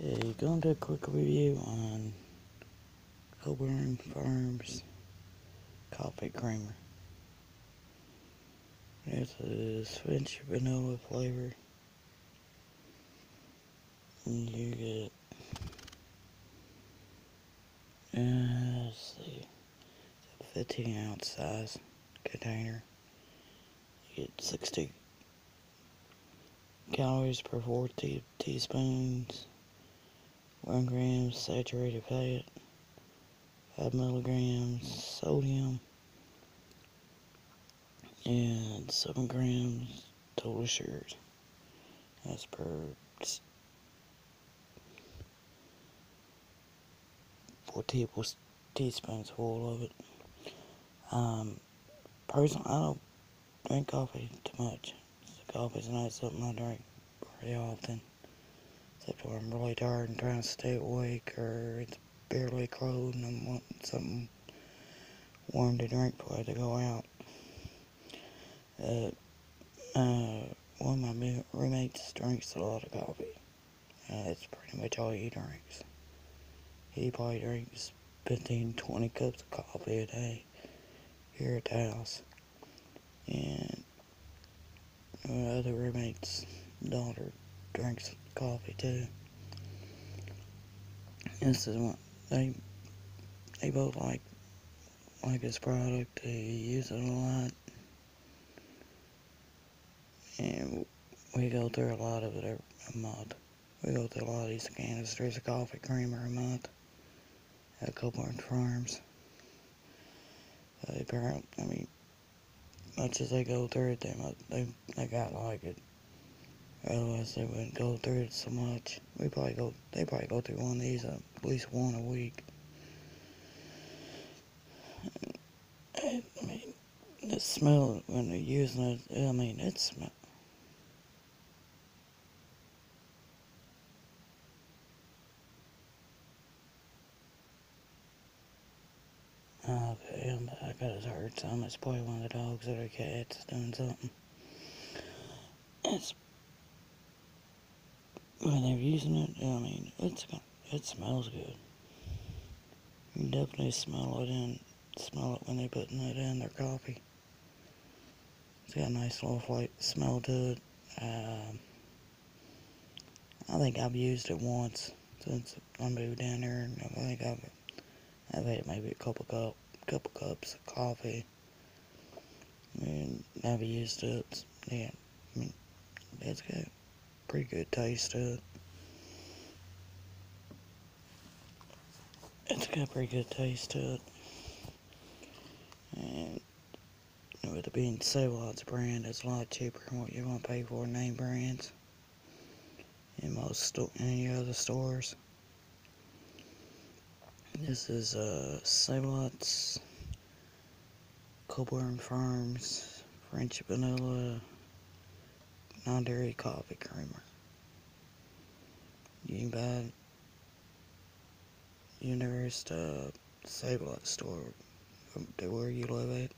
Hey, going to do a quick review on Coburn Farms coffee creamer. This is French vanilla flavor. And you get, let's see, it's a 15 ounce size container. You get 60 calories per 4 teaspoons, 1 gram saturated fat, 5 milligrams sodium, and 7 grams total sugars. That's per 4 teaspoons full of it. Personally, I don't drink coffee too much. Coffee's not something I drink very often, except when I'm really tired and trying to stay awake, or it's barely cold and I'm wanting something warm to drink before I have to go out. One of my roommates drinks a lot of coffee. That's pretty much all he drinks. He probably drinks 15-20 cups of coffee a day here at the house. And my other roommate's daughter drinks coffee too. This is one they both like this product. They use it a lot, and we go through a lot of it a month. We go through a lot of these canisters of coffee creamer a month at Coburn Farms. Much as they go through it, they got like it. Otherwise, they wouldn't go through it so much. They probably go through one of these at least one a week. The smell when they're using it, it smells. Okay, I got it hurt some. It's probably one of the dogs or the cats doing something. It's when they're using it. It smells good. You can definitely smell it when they're putting it in their coffee. It's got a nice little smell to it. I think I've used it once since I moved down there, and I think I've had maybe a couple cups of coffee, and I've used it. Yeah, it's got a pretty good taste to it. It's got a pretty good taste to it, and with it being Save-A-Lot's brand, it's a lot cheaper than what you're gonna pay for name brands in any other stores. This is Save-A-Lot's Coburn Farms French vanilla non-dairy coffee creamer. You can buy it in your nearest Save-A-Lot store to where you live at.